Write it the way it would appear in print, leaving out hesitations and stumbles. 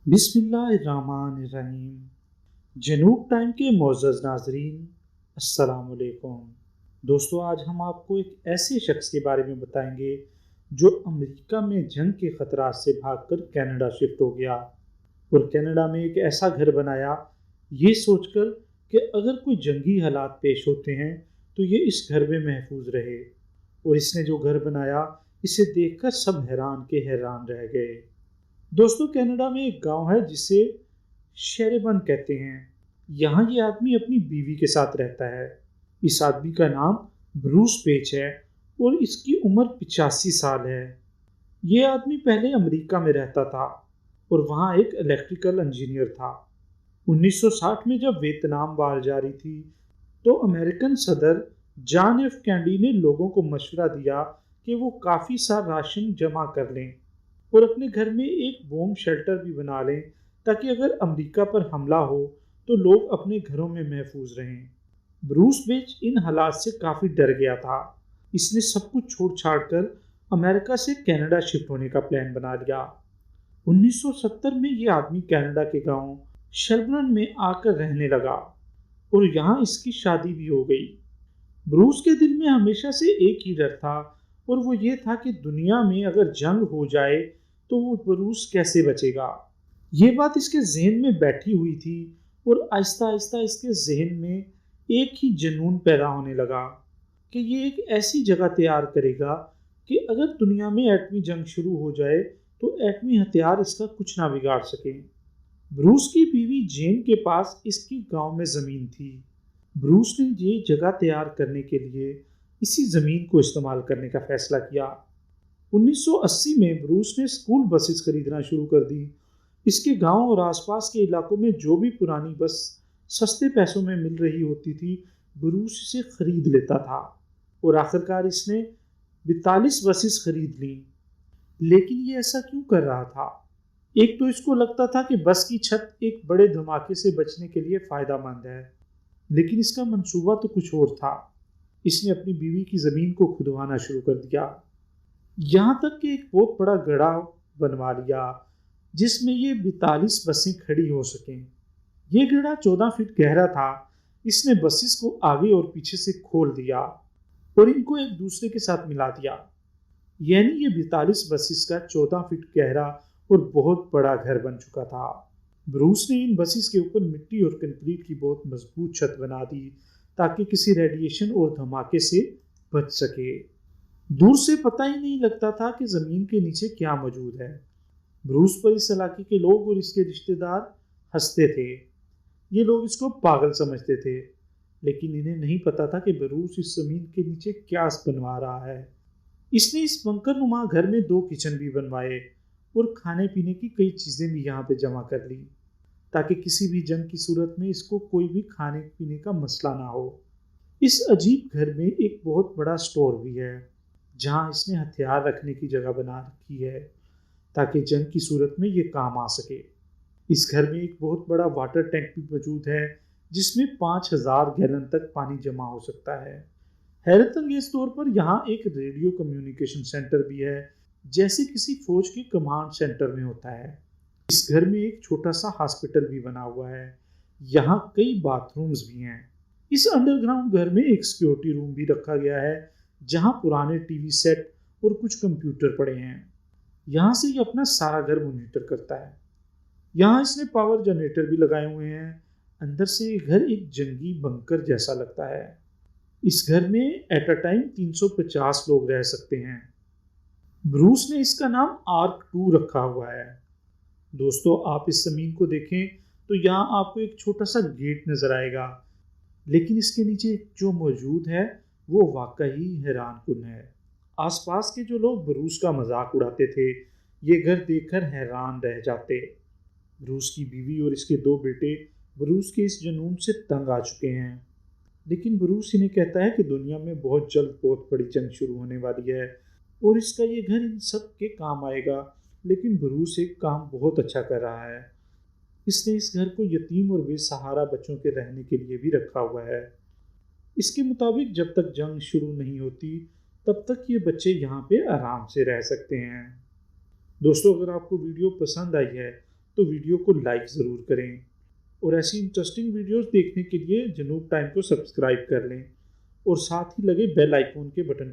بسم اللہ الرحمن الرحیم۔ جنوب ٹائم کے معزز ناظرین، السلام علیکم۔ دوستو، آج ہم آپ کو ایک ایسے شخص کے بارے میں بتائیں گے جو امریکہ میں جنگ کے خطرات سے بھاگ کر کینیڈا شفٹ ہو گیا اور کینیڈا میں ایک ایسا گھر بنایا، یہ سوچ کر کہ اگر کوئی جنگی حالات پیش ہوتے ہیں تو یہ اس گھر میں محفوظ رہے۔ اور اس نے جو گھر بنایا، اسے دیکھ کر سب حیران کے حیران رہ گئے۔ دوستو، کینیڈا میں ایک گاؤں ہے جسے شیربن کہتے ہیں۔ یہاں یہ آدمی اپنی بیوی کے ساتھ رہتا ہے۔ اس آدمی کا نام بروس پیچ ہے اور اس کی عمر 85 سال ہے۔ یہ آدمی پہلے امریکہ میں رہتا تھا اور وہاں ایک الیکٹریکل انجینئر تھا۔ 1960 میں جب ویتنام وار جاری تھی تو امریکن صدر جان ایف کینیڈی نے لوگوں کو مشورہ دیا کہ وہ کافی سا راشن جمع کر لیں اور اپنے گھر میں ایک بوم شیلٹر بھی بنا لیں تاکہ اگر امریکہ پر حملہ ہو تو لوگ اپنے گھروں میں محفوظ رہیں۔ بروس بیچ ان حالات سے کافی ڈر گیا تھا۔ اس نے سب کچھ چھوڑ چھاڑ کر امریکہ سے کینیڈا شفٹ ہونے کا پلان بنا لیا۔ 1970 میں یہ آدمی کینیڈا کے گاؤں شیربن میں آ کر رہنے لگا اور یہاں اس کی شادی بھی ہو گئی۔ بروس کے دل میں ہمیشہ سے ایک ہی ڈر تھا اور وہ یہ تھا کہ دنیا میں اگر جنگ ہو جائے تو وہ بروس کیسے بچے گا۔ یہ بات اس کے ذہن میں بیٹھی ہوئی تھی اور آہستہ آہستہ اس کے ذہن میں ایک ہی جنون پیدا ہونے لگا کہ یہ ایک ایسی جگہ تیار کرے گا کہ اگر دنیا میں ایٹمی جنگ شروع ہو جائے تو ایٹمی ہتھیار اس کا کچھ نہ بگاڑ سکیں۔ بروس کی بیوی جین کے پاس اس کی گاؤں میں زمین تھی۔ بروس نے یہ جگہ تیار کرنے کے لیے اسی زمین کو استعمال کرنے کا فیصلہ کیا۔ 1980 میں بروس نے اسکول بسز خریدنا شروع کر دی۔ اس کے گاؤں اور آس پاس کے علاقوں میں جو بھی پرانی بس سستے پیسوں میں مل رہی ہوتی تھی، بروس اسے خرید لیتا تھا اور آخرکار اس نے 42 بسز خرید لیں۔ لیکن یہ ایسا کیوں کر رہا تھا؟ ایک تو اس کو لگتا تھا کہ بس کی چھت ایک بڑے دھماکے سے بچنے کے لیے فائدہ مند ہے، لیکن اس کا منصوبہ تو کچھ اور تھا۔ اس نے اپنی بیوی کی زمین کو کھدوانا شروع کر دیا، یہاں تک کہ ایک بہت بڑا گڑھا بنوا لیا جس میں یہ 42 بسیں کھڑی ہو سکیں۔ یہ گڑھا 14 فٹ گہرا تھا۔ اس نے بسز کو آگے اور پیچھے سے کھول دیا اور ان کو ایک دوسرے کے ساتھ ملا دیا، یعنی یہ 42 بسز کا 14 فٹ گہرا اور بہت بڑا گھر بن چکا تھا۔ بروس نے ان بسز کے اوپر مٹی اور کنکریٹ کی بہت مضبوط چھت بنا دی تاکہ کسی ریڈیشن اور دھماکے سے بچ سکے۔ دور سے پتہ ہی نہیں لگتا تھا کہ زمین کے نیچے کیا موجود ہے۔ بروس پر اس علاقے کے لوگ اور اس کے رشتہ دار ہنستے تھے۔ یہ لوگ اس کو پاگل سمجھتے تھے، لیکن انہیں نہیں پتا تھا کہ بروس اس زمین کے نیچے کیا بنوا رہا ہے۔ اس نے اس بنکر نما گھر میں 2 کچن بھی بنوائے اور کھانے پینے کی کئی چیزیں بھی یہاں پہ جمع کر لی تاکہ کسی بھی جنگ کی صورت میں اس کو کوئی بھی کھانے پینے کا مسئلہ نہ ہو۔ اس عجیب گھر میں ایک بہت بڑا سٹور بھی ہے جہاں اس نے ہتھیار رکھنے کی جگہ بنا رکھی ہے تاکہ جنگ کی صورت میں یہ کام آ سکے۔ اس گھر میں ایک بہت بڑا واٹر ٹینک بھی موجود ہے جس میں 5000 گیلن تک پانی جمع ہو سکتا ہے۔ حیرت انگیز طور پر یہاں ایک ریڈیو کمیونیکیشن سینٹر بھی ہے، جیسے کسی فوج کے کمانڈ سینٹر میں ہوتا ہے۔ اس گھر میں ایک چھوٹا سا ہاسپٹل بھی بنا ہوا ہے۔ یہاں کئی باتھ رومز بھی ہیں۔ اس انڈر گراؤنڈ گھر میں ایک سیکیورٹی روم بھی رکھا گیا ہے جہاں پرانے ٹی وی سیٹ اور کچھ کمپیوٹر پڑے ہیں۔ یہاں سے یہ اپنا سارا گھر مانیٹر کرتا ہے۔ یہاں اس نے پاور جنریٹر بھی لگائے ہوئے ہیں۔ اندر سے یہ گھر ایک جنگی بنکر جیسا لگتا ہے۔ اس گھر میں ایٹ اے ٹائم 350 لوگ رہ سکتے ہیں۔ بروس نے اس کا نام آرک 2 رکھا ہوا ہے۔ دوستو، آپ اس زمین کو دیکھیں تو یہاں آپ کو ایک چھوٹا سا گیٹ نظر آئے گا، لیکن اس کے نیچے جو موجود ہے وہ واقعی حیران کن ہے۔ آس پاس کے جو لوگ بروس کا مذاق اڑاتے تھے، یہ گھر دیکھ کر حیران رہ جاتے۔ بروس کی بیوی اور اس کے 2 بیٹے بروس کے اس جنون سے تنگ آ چکے ہیں، لیکن بروس انہیں کہتا ہے کہ دنیا میں بہت جلد بہت بڑی جنگ شروع ہونے والی ہے اور اس کا یہ گھر ان سب کے کام آئے گا۔ لیکن بروس ایک کام بہت اچھا کر رہا ہے۔ اس نے اس گھر کو یتیم اور بے سہارا بچوں کے رہنے کے لیے بھی رکھا ہوا ہے۔ اس کے مطابق جب تک جنگ شروع نہیں ہوتی تب تک یہ بچے یہاں پہ آرام سے رہ سکتے ہیں۔ دوستو، اگر آپ کو ویڈیو پسند آئی ہے تو ویڈیو کو لائک ضرور کریں، اور ایسی انٹرسٹنگ ویڈیوز دیکھنے کے لیے جنوب ٹائم کو سبسکرائب کر لیں اور ساتھ ہی لگے بیل آئیکن کے بٹن